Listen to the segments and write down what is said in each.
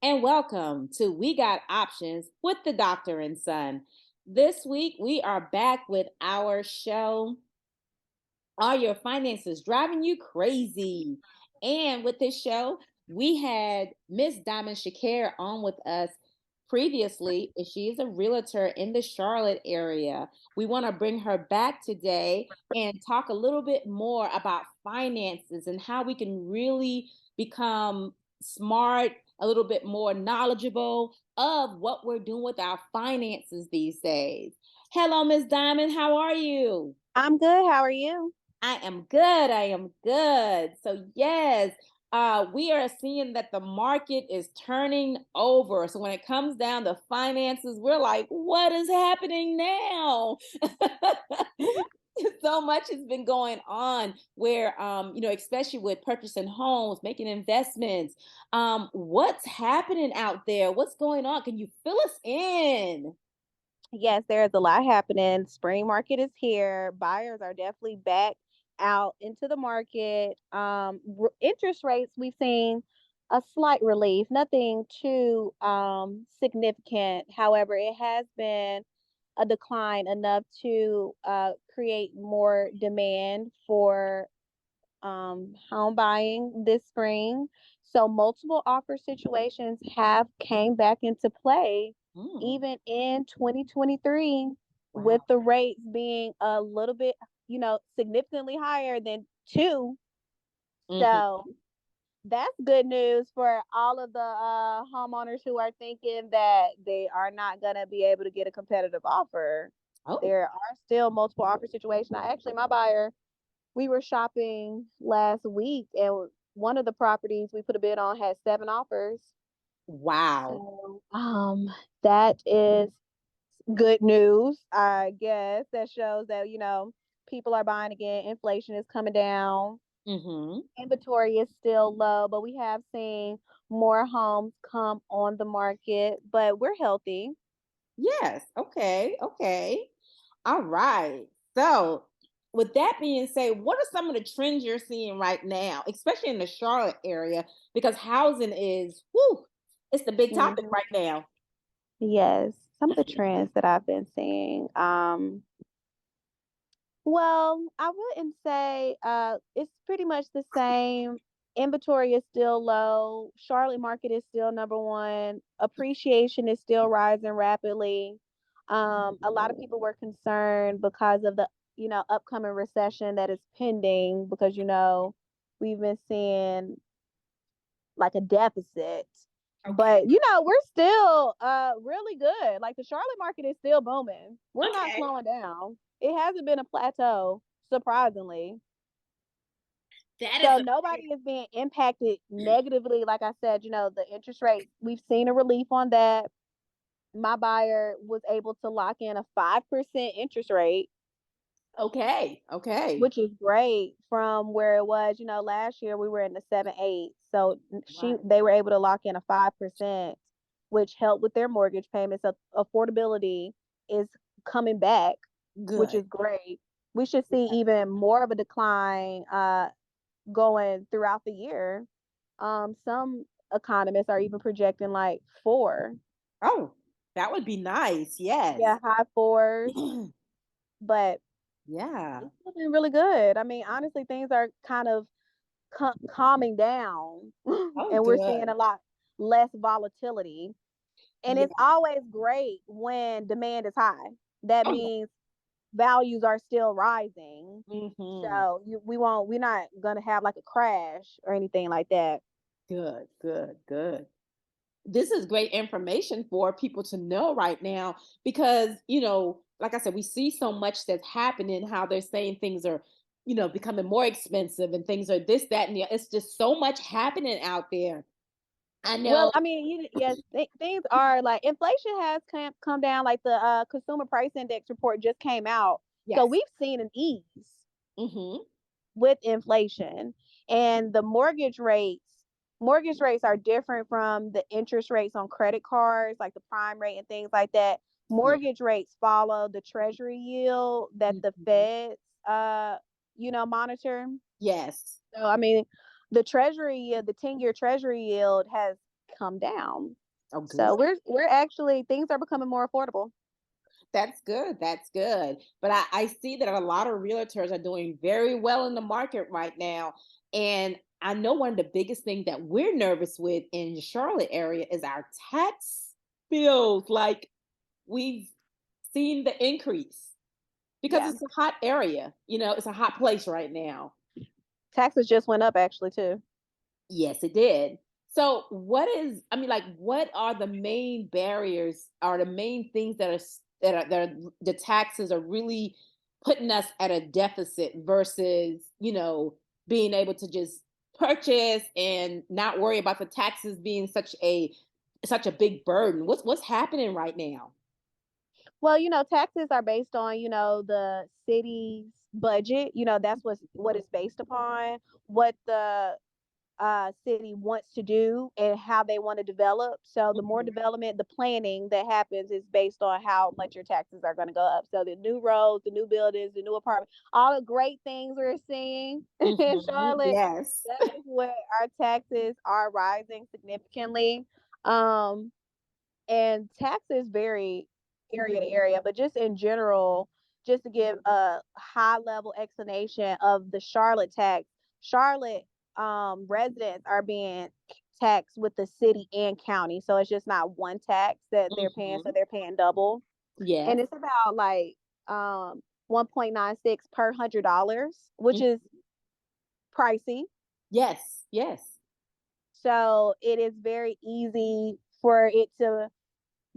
and welcome to We Got Options with the Doctor and Son. This week, we are back with our show, Are Your Finances Driving You Crazy? And with this show, we had Ms.Diamond Shakir on with us previously. She is a realtor in the Charlotte area. We want to bring her back today and talk a little bit more about finances and how we can really become smart, a little bit more knowledgeable of what we're doing with our finances these days. Hello, Ms. Diamond. How are you? I'm good. How are you? I am good. I am good. So, yes, we are seeing that the market is turning over. So, when it comes down to finances, we're like, what is happening now? So much has been going on where, especially with purchasing homes, making investments. What's happening out there? What's going on? Can you fill us in? Yes, there's a lot happening. Spring market is here. Buyers are definitely back out into the market. Interest rates, we've seen a slight relief, nothing too significant. However, it has been a decline enough to create more demand for home buying this spring. So multiple offer situations have came back into play Mm, even in 2023 with wow. the rates being a little bit, significantly higher than 2. Hmm. So that's good news for all of the homeowners who are thinking that they are not going to be able to get a competitive offer. Oh, There are still multiple offer situations. My buyer, we were shopping last week, and one of the properties we put a bid on had 7 offers. wow. So, that is good news, I guess. That shows that, people are buying again. Inflation is coming down. Hmm. Inventory is still low, but we have seen more homes come on the market, but we're healthy. Yes. Okay. Okay. All right. So, with that being said, what are some of the trends you're seeing right now, especially in the Charlotte area? Because housing is, whoo, it's the big topic Mhm. right now. Yes, some of the trends that I've been seeing. Well, I wouldn't say it's pretty much the same. Inventory is still low. Charlotte market is still number one. Appreciation is still rising rapidly. A lot of people were concerned because of the upcoming recession that is pending because we've been seeing like a deficit. Okay. But we're still really good. Like the Charlotte market is still booming. We're not Okay. slowing down. It hasn't been a plateau, surprisingly. That is So a nobody is being impacted negatively. Like I said, the interest rates, we've seen a relief on that. My buyer was able to lock in a 5% interest rate, okay. Okay. which is great from where it was, last year we were in the 7, 8. So Right. they were able to lock in a 5%, which helped with their mortgage payments. So affordability is coming back, which Good. is great. We should see even more of a decline going throughout the year. Some economists are even projecting like 4. Oh, that would be nice. Yes. Yeah, high 4s, but Yeah. it's looking really good. I mean, honestly, things are kind of calming down Oh, and we're seeing good. a lot less volatility. And Yeah. it's always great when demand is high. That Oh, means values are still rising. yeah. Hmm. So we're not gonna have like a crash or anything like that. Good. Good. Good. This is great information for people to know right now because, like I said, we see so much that's happening, how they're saying things are, becoming more expensive and things are this, that, and it's just so much happening out there. I Well, know. I mean, yes, things are like inflation has come down. Like the consumer price index report just came out, so Yes. we've seen an ease Hmm. with inflation, and the mortgage rates are different from the interest rates on credit cards, like the prime rate and things like that. Yeah. Mortgage rates follow the treasury yield that the Mhm. feds monitor. Yes. So I mean, the 10-year treasury yield has come down. Oh, So good. we're actually things are becoming more affordable. That's good. That's good. But I see that a lot of realtors are doing very well in the market right now. And I know one of the biggest things that we're nervous with in the Charlotte area is our tax bills. Like we've seen the increase because Yeah. it's a hot area. It's a hot place right now. Taxes just went up actually too. Yes, it did. So, what are the main barriers, are the main things that are the taxes are really putting us at a deficit versus, being able to just purchase and not worry about the taxes being such a big burden. What's happening right now? Well, taxes are based on, the city's budget. That's what it's based upon, what the city wants to do and how they want to develop. So the more Mhm. development, the planning that happens is based on how much your taxes are going to go up. So the new roads, the new buildings, the new apartments, all the great things we're seeing in Mhm. Charlotte, Yes. that is where our taxes are rising significantly. Um, and taxes vary area to area, but just in general, just to give a high level explanation of the Charlotte tax, Charlotte residents are being taxed with the city and county. So it's just not one tax that they're paying, so Mhm. they're paying double. And Yes. it's about like 1.96 per $100, which Mm. is pricey. Yes. Yes. So it is very easy for it to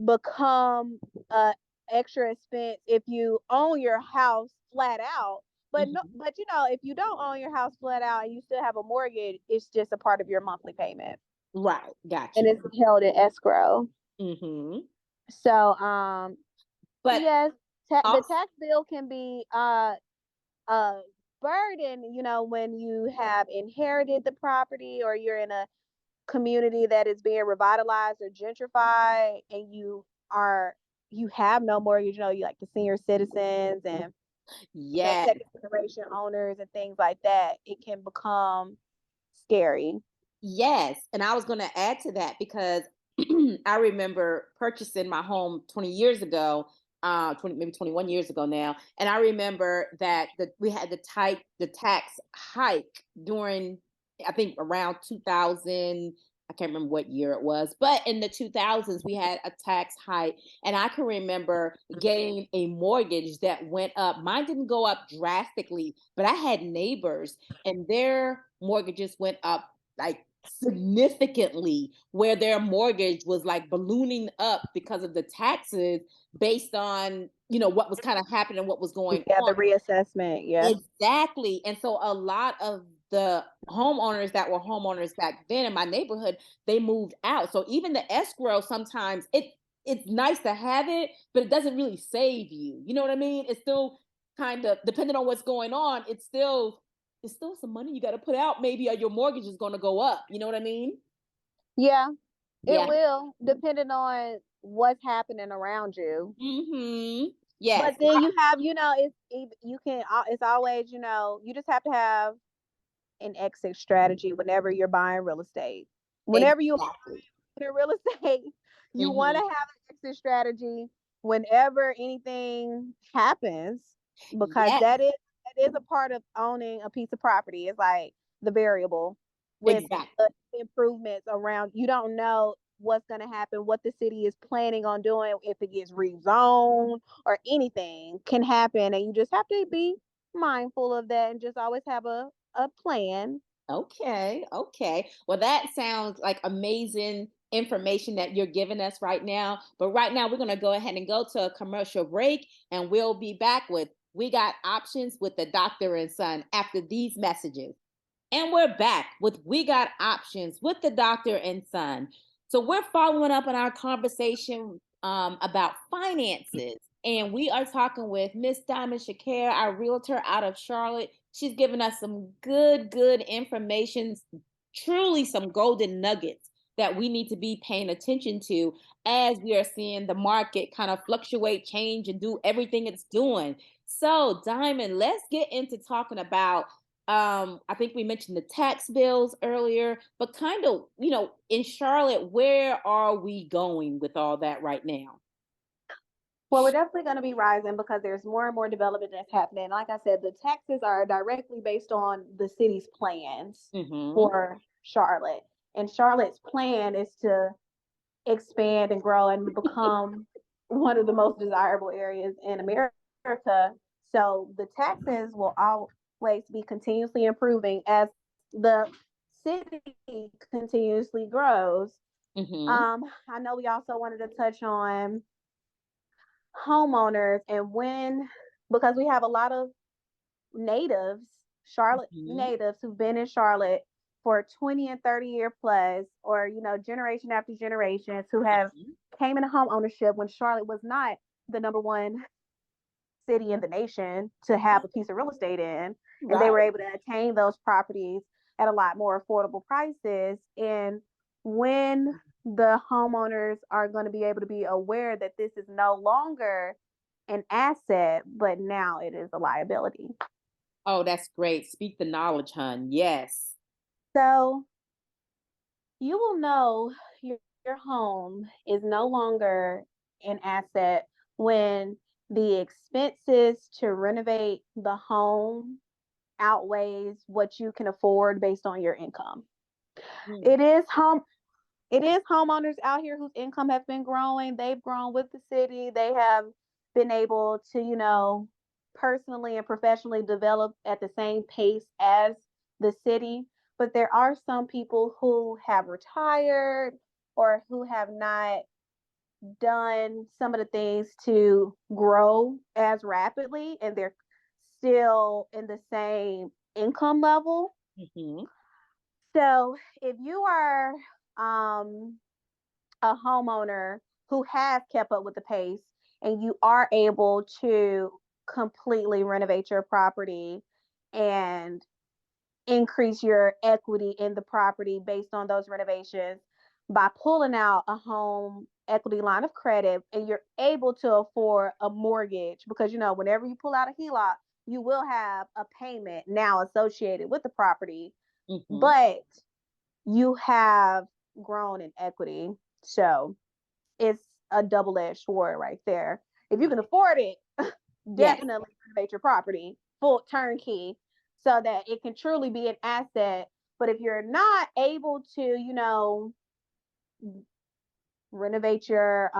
become a extra expense if you own your house flat out. But no, Mhm. but if you don't own your house flat out and you still have a mortgage, it's just a part of your monthly payment Right. Got and you. it's held in escrow. Mhm. So But yes, the also, tax bill can be a burden, when you have inherited the property or you're in a community that is being revitalized or gentrified and are you have no mortgage, you like the senior citizens and yes. second generation owners and things like that, it can become scary. Yes, and I was going to add to that because I remember purchasing my home 20 years ago, 20 maybe 21 years ago now, and I remember that we had the tax hike during, I think, around 2000. I can't remember what year it was, but in the 2000s we had a tax hike, and I can remember getting a mortgage that went up. Mine didn't go up drastically, but I had neighbors and their mortgages went up like significantly, where their mortgage was like ballooning up because of the taxes based on what was kind of happening, what was going Yeah, on. the reassessment. Yeah. Exactly. And so a lot of the homeowners that were homeowners back then in my neighborhood, they moved out. So even the escrow, sometimes it's nice to have it, but it doesn't really save you. You know what I mean? It's still kind of depending on what's going on, it's still some money you got to put out, maybe, or your mortgage is going to go up. You know what I mean? Yeah, it Yeah. will, depending on what's happening around you. Yes. But then you have, you can, it's always, you just have to have an exit strategy whenever you're buying real estate. Whenever you Exactly. in real estate, you want to Hmm. have an exit strategy whenever anything happens, because Yes. that is a part of owning a piece of property. It's like the variable with Exactly. the improvements around. You don't know what's going to happen, what the city is planning on doing, if it gets rezoned or anything can happen, and you just have to be mindful of that and just always have a plan. Okay, okay. Well, that sounds like amazing information that you're giving us right now. But right now, we're going to go ahead and go to a commercial break, and we'll be back with We Got Options with the Doctor and Son after these messages. And we're back with We Got Options with the Doctor and Son. So we're following up on our conversation about finances. And we are talking with Ms.Diamond Shakir, our realtor out of Charlotte. She's given us some good information, truly some golden nuggets that we need to be paying attention to as we are seeing the market kind of fluctuate, change, and do everything it's doing. So, Diamond, let's get into talking about I think we mentioned the tax bills earlier, but kind of, in Charlotte, where are we going with all that right now? Well, we're definitely going to be rising because there's more and more development that's happening. Like I said, the taxes are directly based on the city's plans Mm-hmm. for Charlotte. And Charlotte's plan is to expand and grow and become one of the most desirable areas in America. So the taxes will always be continuously improving as the city continuously grows. Mm-hmm. I know we also wanted to touch on homeowners and because we have a lot of natives, Charlotte Mm-hmm. natives who've been in Charlotte for 20 and 30-year plus, or generation after generations who have came into home ownership when Charlotte was not the number one city in the nation to have a piece of real estate in, and they were Right. able to attain those properties at a lot more affordable prices. And when the homeowners are going to be able to be aware that this is no longer an asset, but now it is a liability. Oh, that's great. Speak the knowledge, hun. Yes. So you will know your home is no longer an asset when the expenses to renovate the home outweighs what you can afford based on your income. Mm. It is home it is homeowners out here whose income has been growing. They've grown with the city. They have been able to, personally and professionally develop at the same pace as the city. But there are some people who have retired or who have not done some of the things to grow as rapidly, and they're still in the same income level. Mm-hmm. So if you are um, a homeowner who has kept up with the pace and you are able to completely renovate your property and increase your equity in the property based on those renovations by pulling out a home equity line of credit, and you're able to afford a mortgage because whenever you pull out a HELOC, you will have a payment now associated with the property, Mm-hmm. but you have grown in equity. So it's a double-edged sword right there. If you can afford it, Yes. definitely renovate your property full turnkey so that it can truly be an asset. But if you're not able to, renovate your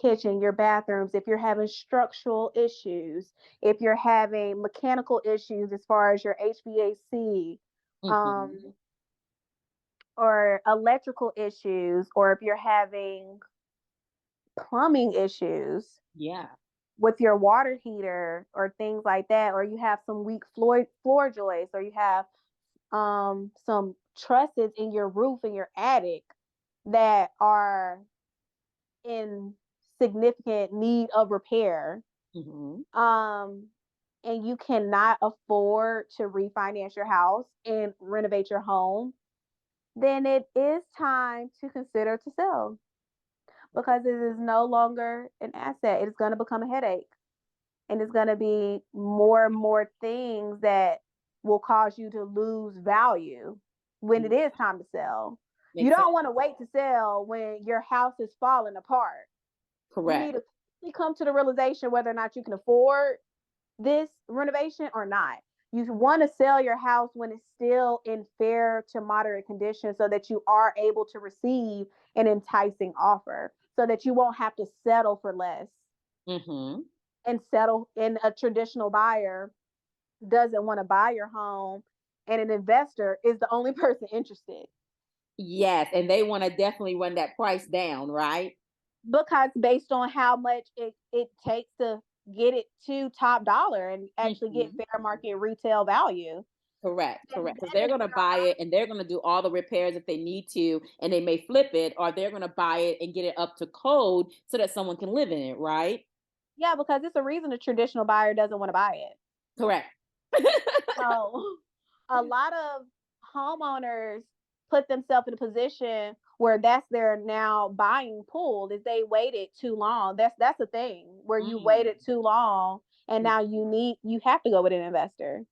kitchen, your bathrooms, if you're having structural issues, if you're having mechanical issues as far as your HVAC, Mm-hmm. um, or electrical issues, or if you're having plumbing issues Yeah. with your water heater or things like that, or you have some weak floor joists, or you have some trusses in your roof in your attic that are in significant need of repair, Mm-hmm. um, and you cannot afford to refinance your house and renovate your home, then it is time to consider to sell because it is no longer an asset. It is going to become a headache, and it's going to be more and more things that will cause you to lose value when it is time to sell. You Makes sense. don't want to wait to sell when your house is falling apart. You need Correct. to come to the realization whether or not you can afford this renovation or not. You want to sell your house when it's still in fair to moderate condition so that you are able to receive an enticing offer so that you won't have to settle for less Mm-hmm. and settle in. A traditional buyer doesn't want to buy your home, and an investor is the only person interested Yes, and they want to definitely run that price down, right? because based on how much it takes to get it to top dollar and actually get Mm-hmm. fair market retail value. Correct, And correct. Because then they're if going to you're buy it and they're going to do all the repairs if they need to, and they may flip it, or they're going to buy it and get it up to code so that someone can live in it, right? Yeah, because it's a reason a traditional buyer doesn't want to buy it. Correct. So a lot of homeowners put themselves in a position where that's their now buying pool is they waited too long. That's a thing where you Mm. waited too long and now you have to go with an investor.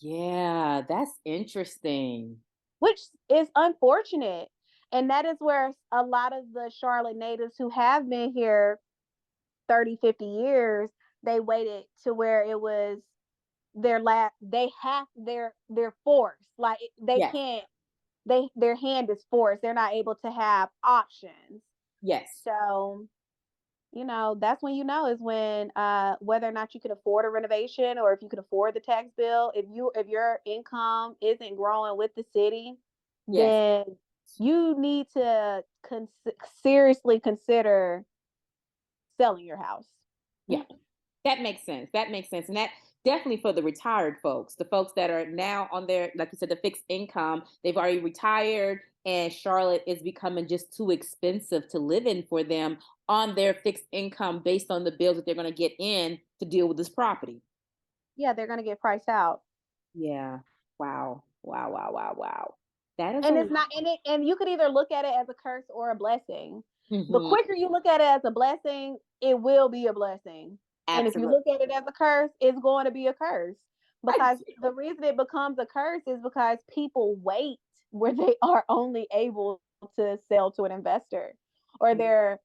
Yeah, that's interesting. which is unfortunate. And that is where a lot of the Charlotte natives who have been here 30, 50 years, they waited to where it was their last, they have they're forced. Like they Yes, can't, their hand is forced. They're not able to have options. yes, So, that's when is when whether or not you can afford a renovation or if you can afford the tax bill. If your income isn't growing with the city, yes. then you need to seriously consider selling your house. Yeah. That makes sense. That makes sense. And that definitely for the retired folks, the folks that are now on their, like you said, the fixed income, they've already retired and Charlotte is becoming just too expensive to live in for them on their fixed income based on the bills that they're going to get in to deal with this property. Yeah, they're gonna get priced out. Yeah. Wow. Wow. Wow. Wow. Wow. That is a And it's lot. not and you could either look at it as a curse or a blessing. The Hmm. quicker you look at it as a blessing, it will be a blessing. And if you Absolutely. look at it as a curse, it's going to be a curse. I Because do. the reason it becomes a curse is because people wait where they are only able to sell to an investor. Or they're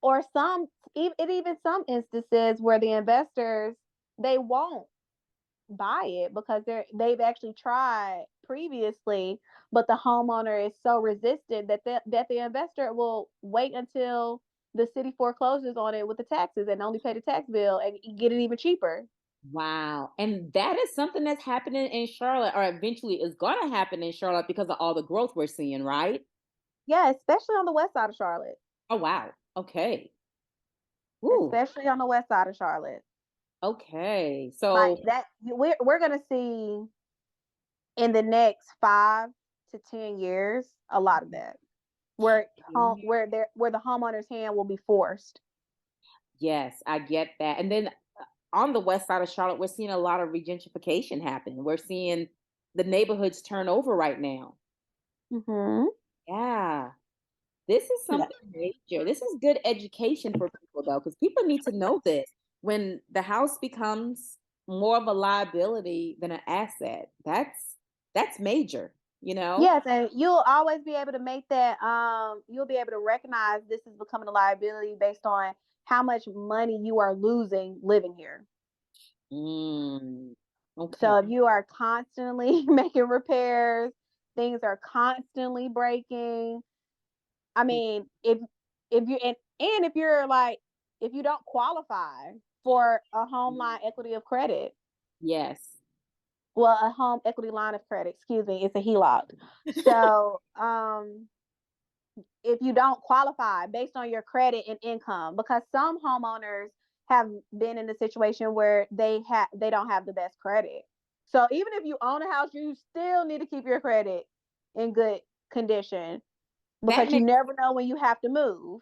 or some even some instances where the investors, they won't buy it because they've actually tried previously, but the homeowner is so resistant that the investor will wait until the city forecloses on it with the taxes and only pay the tax bill and get it even cheaper. Wow. And that is something that's happening in Charlotte, or eventually is going to happen in Charlotte because of all the growth we're seeing, right? Yeah, especially on the west side of Charlotte. Oh, wow. Okay. Ooh. Especially on the west side of Charlotte. Okay. Like So, that we're going to see in the next 5 to 10 years a lot of that. Where the homeowner's hand will be forced. yes, I get that. And then on the west side of Charlotte, we're seeing a lot of regentrification happen. We're seeing the neighborhoods turn over right now. Mhm. Yeah. This is Yeah. something major. This is good education for people, though, because people need to know this. When the house becomes more of a liability than an asset, that's major, you know? Yes, and you'll always be able to make that. You'll be able to recognize this is becoming a liability based on how much money you are losing living here. Mm, So okay. if you are constantly making repairs, things are constantly breaking. I mean, if you and if you're like if you don't qualify for a home line equity of credit, Yes. well, a home equity line of credit, excuse me, it's a HELOC. So, if you don't qualify based on your credit and income, because some homeowners have been in a situation where they don't have the best credit. So even if you own a house, you still need to keep your credit in good condition That because you makes never know when you have to move.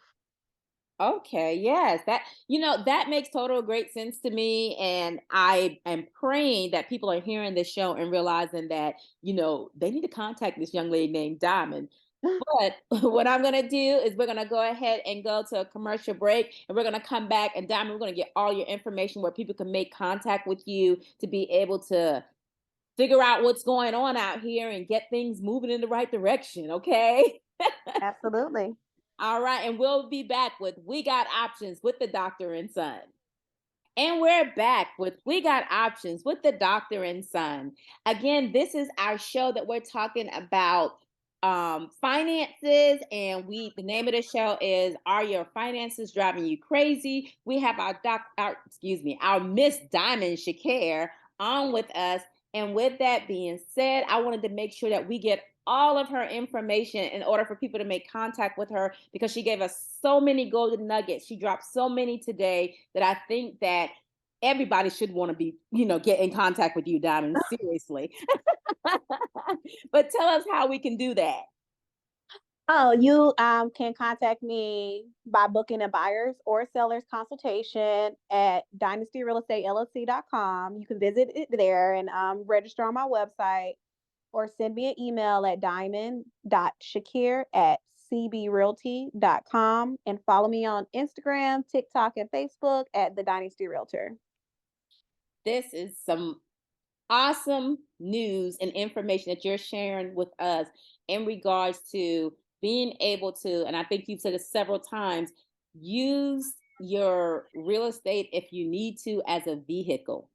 Okay, yes. That makes total great sense to me. And I am praying that people are hearing this show and realizing that, they need to contact this young lady named Diamond. But what I'm gonna do is we're gonna go ahead and go to a commercial break and we're gonna come back and Diamond, we're gonna get all your information where people can make contact with you to be able to figure out what's going on out here and get things moving in the right direction, okay? Absolutely. All right, and we'll be back with We Got Options with the Doctor and Son. And we're back with We Got Options with the Doctor and Son. Again, this is our show that we're talking about finances, and the name of the show is Are Your Finances Driving You Crazy? We have our Miss Diamond Shakir on with us. And with that being said, I wanted to make sure that we get all of her information in order for people to make contact with her because she gave us so many golden nuggets. She dropped so many today that I think that everybody should want to be, get in contact with you, Diamond. Seriously. But tell us how we can do that. Oh, you can contact me by booking a buyer's or seller's consultation at dynastyrealestateLLC.com. You can visit it there and register on my website or send me an email at diamond.shakir@cbrealty.com and follow me on Instagram, TikTok, and Facebook at the Dynasty Realtor. This is some awesome news and information that you're sharing with us in regards to being able to, and I think you've said it several times, use your real estate if you need to as a vehicle.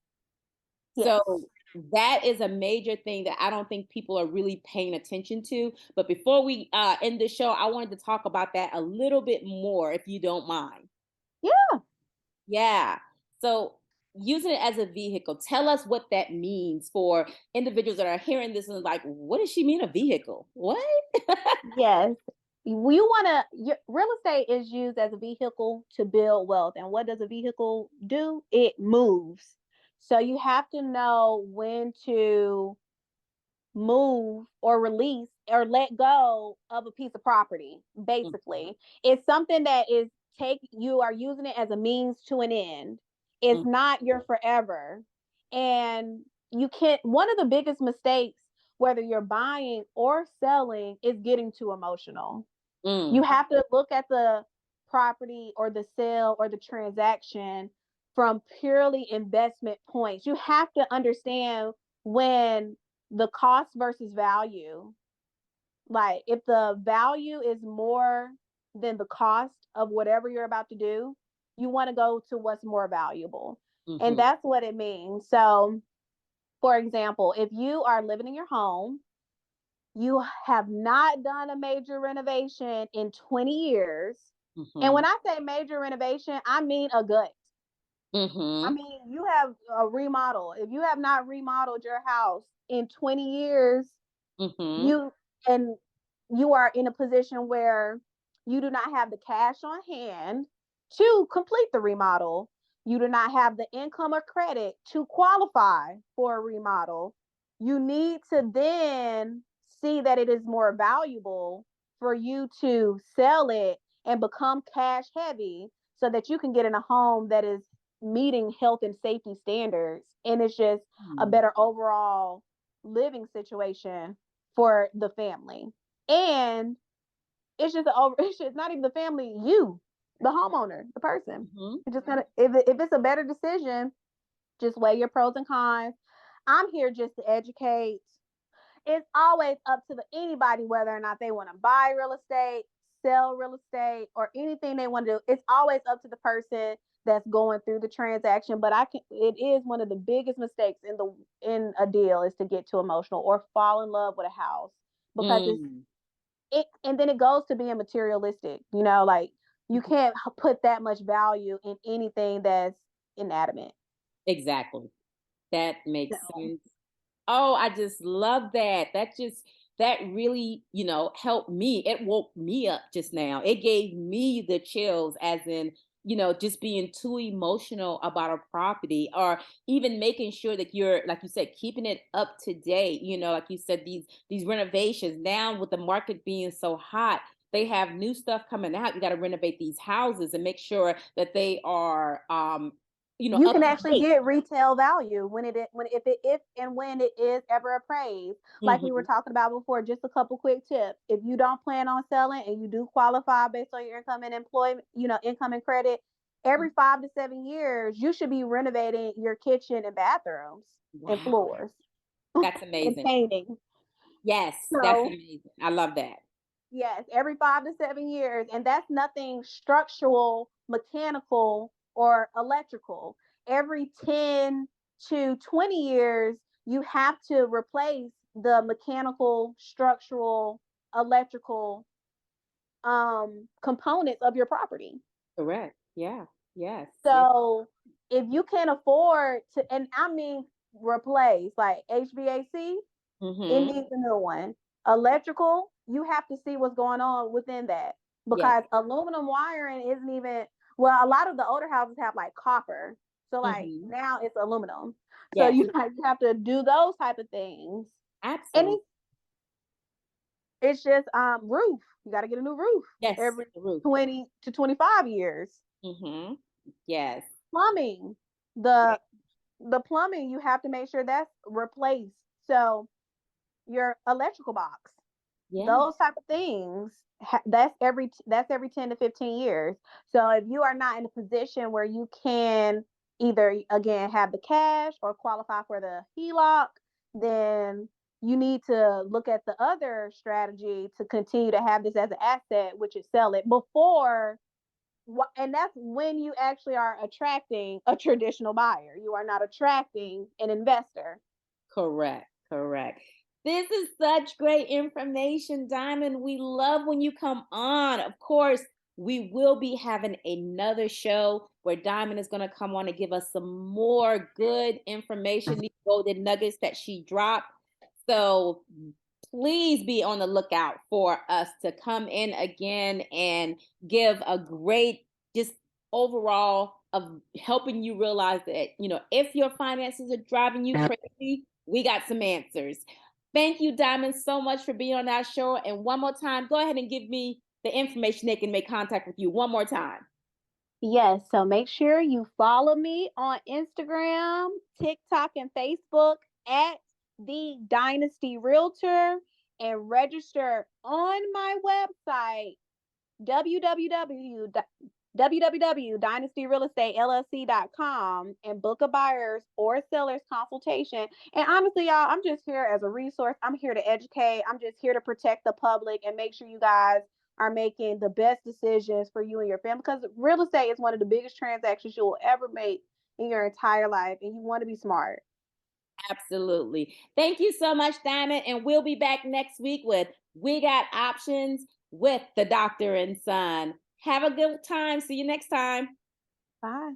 Yes. So that is a major thing that I don't think people are really paying attention to. But before we end the show, I wanted to talk about that a little bit more, if you don't mind. Yeah. Yeah. So using it as a vehicle, tell us what that means for individuals that are hearing this and like, what does she mean a vehicle? What? Yes. You want to, real estate is used as a vehicle to build wealth. And what does a vehicle do? It moves. So you have to know when to move or release or let go of a piece of property. Mm, Basically, it's something that is take you are using it as a means to an end. It's mm, not your forever. And you can't, one of the biggest mistakes, whether you're buying or selling, is getting too emotional. You mm, have to look at the property or the sale or the transaction from purely investment points. You have to understand when the cost versus value, like if the value is more than the cost of whatever you're about to do, you want to go to what's more valuable. And mhm, that's what it means. So, for example, if you are living in your home, you have not done a major renovation in 20 years. And mhm, when I say major renovation, I mean a gut. I mhm, mean, you have a remodel. If you have not remodeled your house in 20 years, mhm, you and you are in a position where you do not have the cash on hand to complete the remodel. You do not have the income or credit to qualify for a remodel. You need to then see that it is more valuable for you to sell it and become cash heavy so that you can get in a home that is meeting health and safety standards and it's just a mm, better overall living situation for the family. And it's just it's just not even the family, you, the homeowner, the person. mhm. It just kind of if it's a better decision, just weigh your pros and cons. I'm here just to educate. It's always up to anybody whether or not they want to buy real estate, sell real estate, or anything they want to do. It's always up to the person that's going through the transaction. But it is one of the biggest mistakes in a deal is to get too emotional or fall in love with a house because Mm, and then it goes to being materialistic. Like you can't put that much value in anything that's inanimate. exactly. That makes So sense. Oh, I just love that. That really, helped me. It woke me up just now. It gave me the chills as in, just being too emotional about a property or even making sure that you're, like you said, keeping it up to date. Like you said, these renovations now with the market being so hot, they have new stuff coming out. You got to renovate these houses and make sure that they are you up can to actually date. get retail value when it when if and when it is ever appraised. Like we were Hmm. talking about before, just a couple quick tips. If you don't plan on selling and you do qualify based on your income and employment, income and credit, every 5 to 7 years, you should be renovating your kitchen and bathrooms and Wow. floors That's and amazing. painting. Yes, that's So amazing. I love that. yes, every 5 to 7 years. And that's nothing structural, mechanical, or electrical. Every 10 to 20 years, you have to replace the mechanical, structural, electrical components of your property. Correct. Yeah. Yes. Yes. So if you can't afford to, and I mean replace like HVAC, it Mm-hmm. needs a new one. Electrical, you have to see what's going on within that Yes. because aluminum wiring isn't even, well, a lot of the older houses have like copper. So like Mm-hmm. now it's aluminum. So Yes. you have to do those type of things. And Absolutely. it's just roof. You got to get a new roof Yes. every The roof. 20 to 25 years. Mm-hmm. Yes. Plumbing. Yeah. The plumbing, you have to make sure that's replaced. So your electrical box, Yeah. those type of things, that's every 10 to 15 years. So if you are not in a position where you can either again have the cash or qualify for the HELOC, then you need to look at the other strategy to continue to have this as an asset, which is sell it before. And that's when you actually are attracting a traditional buyer. You are not attracting an investor. Correct, correct. This is such great information, Diamond. We love when you come on. Of course, we will be having another show where Diamond is going to come on and give us some more good information, these golden nuggets that she dropped. So please be on the lookout for us to come in again and give a great, just overall of helping you realize that, if your finances are driving you crazy, we got some answers. Thank you, Diamond, so much for being on our show. And one more time, go ahead and give me the information they can make contact with you one more time. Yes, so make sure you follow me on Instagram, TikTok, and Facebook at the Dynasty Realtor, and register on my website www.dynastyrealestatellc.com and book a buyer's or seller's consultation. And honestly, y'all, I'm just here as a resource. I'm here to educate. I'm just here to protect the public and make sure you guys are making the best decisions for you and your family, because real estate is one of the biggest transactions you will ever make in your entire life, and you want to be smart. Absolutely. Thank you so much, Diamond. And we'll be back next week with We Got Options with the Doctor and Son. Have a good time. See you next time. Bye.